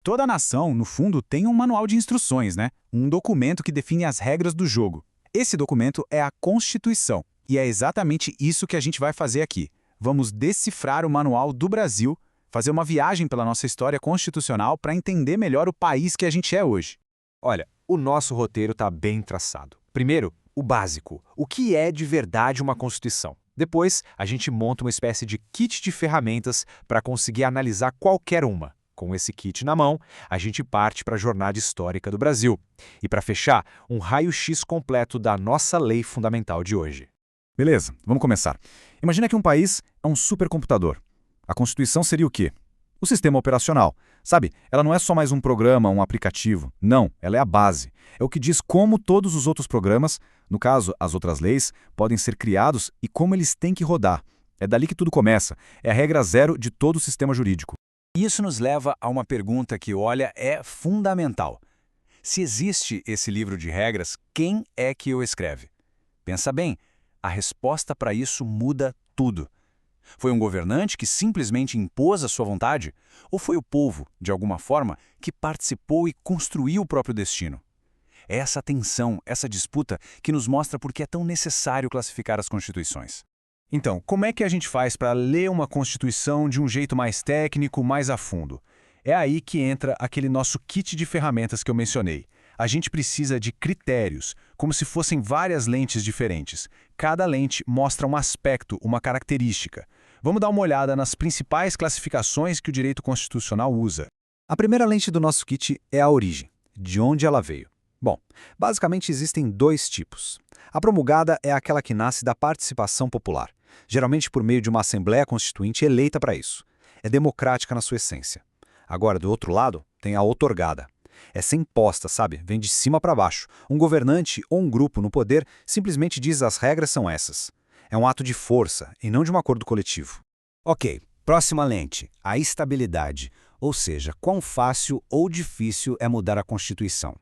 Toda nação, no fundo, tem um manual de instruções, né? Um documento que define as regras do jogo. Esse documento é a Constituição, e é exatamente isso que a gente vai fazer aqui. Vamos decifrar o manual do Brasil, fazer uma viagem pela nossa história constitucional para entender melhor o país que a gente é hoje. Olha, o nosso roteiro está bem traçado. Primeiro, o básico. O que é de verdade uma Constituição? Depois, a gente monta uma espécie de kit de ferramentas para conseguir analisar qualquer uma. Com esse kit na mão, a gente parte para a jornada histórica do Brasil. E para fechar, um raio-x completo da nossa lei fundamental de hoje. Beleza, vamos começar. Imagina que um país é um supercomputador. A Constituição seria o quê? O sistema operacional. Sabe, ela não é só mais um programa, um aplicativo. Não, ela é a base. É o que diz como todos os outros programas, no caso, as outras leis, podem ser criados e como eles têm que rodar. É dali que tudo começa. É a regra zero de todo o sistema jurídico. Isso nos leva a uma pergunta que, olha, é fundamental. Se existe esse livro de regras, quem é que o escreve? Pensa bem, a resposta para isso muda tudo. Foi um governante que simplesmente impôs a sua vontade? Ou foi o povo, de alguma forma, que participou e construiu o próprio destino? É essa tensão, essa disputa, que nos mostra por que é tão necessário classificar as constituições. Então, como é que a gente faz para ler uma Constituição de um jeito mais técnico, mais a fundo? É aí que entra aquele nosso kit de ferramentas que eu mencionei. A gente precisa de critérios, como se fossem várias lentes diferentes. Cada lente mostra um aspecto, uma característica. Vamos dar uma olhada nas principais classificações que o direito constitucional usa. A primeira lente do nosso kit é a origem, de onde ela veio. Bom, basicamente existem dois tipos. A promulgada é aquela que nasce da participação popular, geralmente por meio de uma Assembleia Constituinte eleita para isso. É democrática na sua essência. Agora, do outro lado, tem a outorgada. Essa é imposta, sabe? Vem de cima para baixo. Um governante ou um grupo no poder simplesmente diz as regras são essas. É um ato de força e não de um acordo coletivo. Ok, próxima lente, a estabilidade, ou seja, quão fácil ou difícil é mudar a Constituição.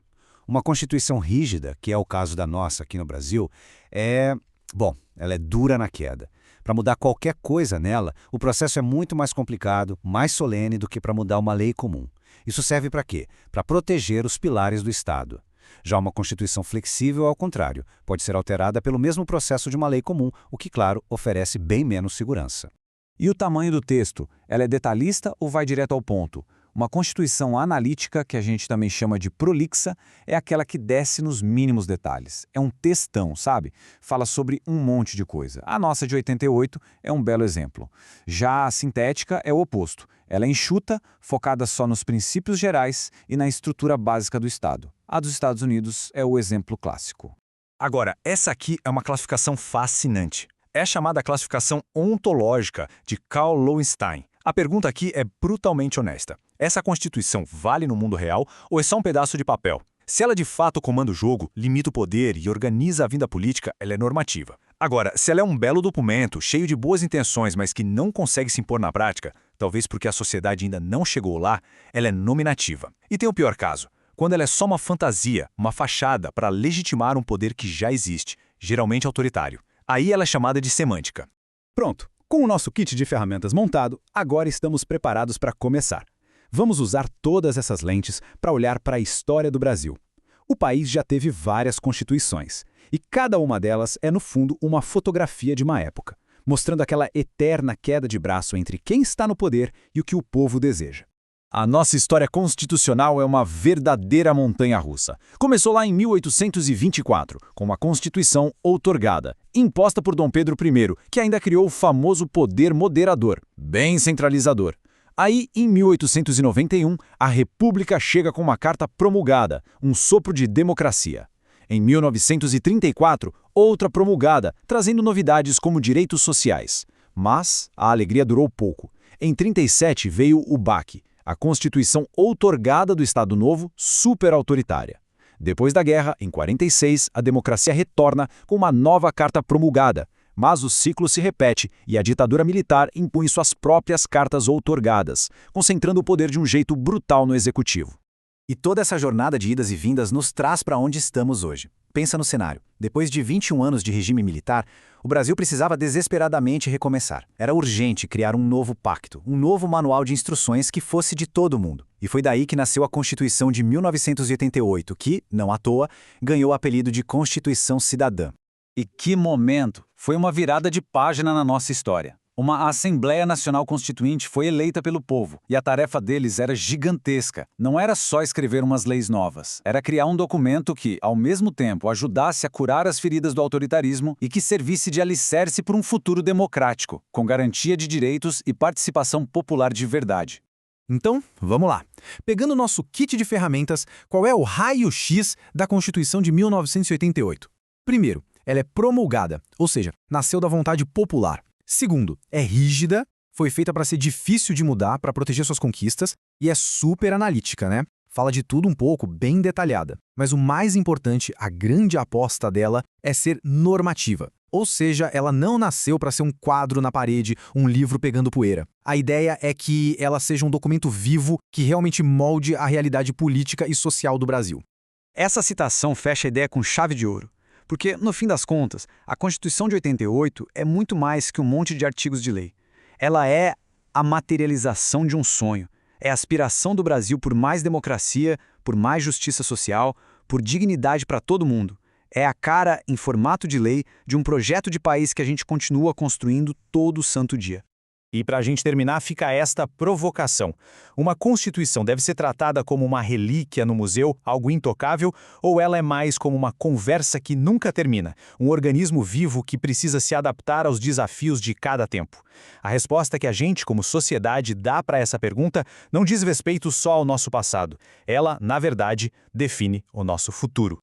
Uma Constituição rígida, que é o caso da nossa aqui no Brasil, ela é dura na queda. Para mudar qualquer coisa nela, o processo é muito mais complicado, mais solene do que para mudar uma lei comum. Isso serve para quê? Para proteger os pilares do Estado. Já uma Constituição flexível, ao contrário, pode ser alterada pelo mesmo processo de uma lei comum, o que, claro, oferece bem menos segurança. E o tamanho do texto? Ela é detalhista ou vai direto ao ponto? Uma Constituição analítica, que a gente também chama de prolixa, é aquela que desce nos mínimos detalhes. É um textão, sabe? Fala sobre um monte de coisa. A nossa de 88 é um belo exemplo. Já a sintética é o oposto. Ela é enxuta, focada só nos princípios gerais e na estrutura básica do Estado. A dos Estados Unidos é o exemplo clássico. Agora, essa aqui é uma classificação fascinante. É a chamada classificação ontológica de Carl Lowenstein. A pergunta aqui é brutalmente honesta. Essa Constituição vale no mundo real ou é só um pedaço de papel? Se ela de fato comanda o jogo, limita o poder e organiza a vida política, ela é normativa. Agora, se ela é um belo documento, cheio de boas intenções, mas que não consegue se impor na prática, talvez porque a sociedade ainda não chegou lá, ela é nominativa. E tem o pior caso, quando ela é só uma fantasia, uma fachada para legitimar um poder que já existe, geralmente autoritário. Aí ela é chamada de semântica. Pronto, com o nosso kit de ferramentas montado, agora estamos preparados para começar. Vamos usar todas essas lentes para olhar para a história do Brasil. O país já teve várias constituições, e cada uma delas é, no fundo, uma fotografia de uma época, mostrando aquela eterna queda de braço entre quem está no poder e o que o povo deseja. A nossa história constitucional é uma verdadeira montanha-russa. Começou lá em 1824, com uma Constituição outorgada, imposta por Dom Pedro I, que ainda criou o famoso poder moderador, bem centralizador. Aí, em 1891, a República chega com uma carta promulgada, um sopro de democracia. Em 1934, outra promulgada, trazendo novidades como direitos sociais. Mas a alegria durou pouco. Em 1937 veio o baque, a Constituição outorgada do Estado Novo, super autoritária. Depois da guerra, em 1946, a democracia retorna com uma nova carta promulgada, mas o ciclo se repete e a ditadura militar impõe suas próprias cartas outorgadas, concentrando o poder de um jeito brutal no executivo. E toda essa jornada de idas e vindas nos traz para onde estamos hoje. Pensa no cenário. Depois de 21 anos de regime militar, o Brasil precisava desesperadamente recomeçar. Era urgente criar um novo pacto, um novo manual de instruções que fosse de todo mundo. E foi daí que nasceu a Constituição de 1988, que, não à toa, ganhou o apelido de Constituição Cidadã. E que momento! Foi uma virada de página na nossa história. Uma Assembleia Nacional Constituinte foi eleita pelo povo, e a tarefa deles era gigantesca. Não era só escrever umas leis novas, era criar um documento que, ao mesmo tempo, ajudasse a curar as feridas do autoritarismo e que servisse de alicerce para um futuro democrático, com garantia de direitos e participação popular de verdade. Então, vamos lá. Pegando o nosso kit de ferramentas, qual é o raio-x da Constituição de 1988? Primeiro, ela é promulgada, ou seja, nasceu da vontade popular. Segundo, é rígida, foi feita para ser difícil de mudar, para proteger suas conquistas, e é super analítica, né? Fala de tudo um pouco, bem detalhada. Mas o mais importante, a grande aposta dela, é ser normativa. Ou seja, ela não nasceu para ser um quadro na parede, um livro pegando poeira. A ideia é que ela seja um documento vivo que realmente molde a realidade política e social do Brasil. Essa citação fecha a ideia com chave de ouro. Porque, no fim das contas, a Constituição de 88 é muito mais que um monte de artigos de lei. Ela é a materialização de um sonho. É a aspiração do Brasil por mais democracia, por mais justiça social, por dignidade para todo mundo. É a cara, em formato de lei, de um projeto de país que a gente continua construindo todo santo dia. E para a gente terminar, fica esta provocação. Uma Constituição deve ser tratada como uma relíquia no museu, algo intocável, ou ela é mais como uma conversa que nunca termina, um organismo vivo que precisa se adaptar aos desafios de cada tempo? A resposta que a gente, como sociedade, dá para essa pergunta não diz respeito só ao nosso passado. Ela, na verdade, define o nosso futuro.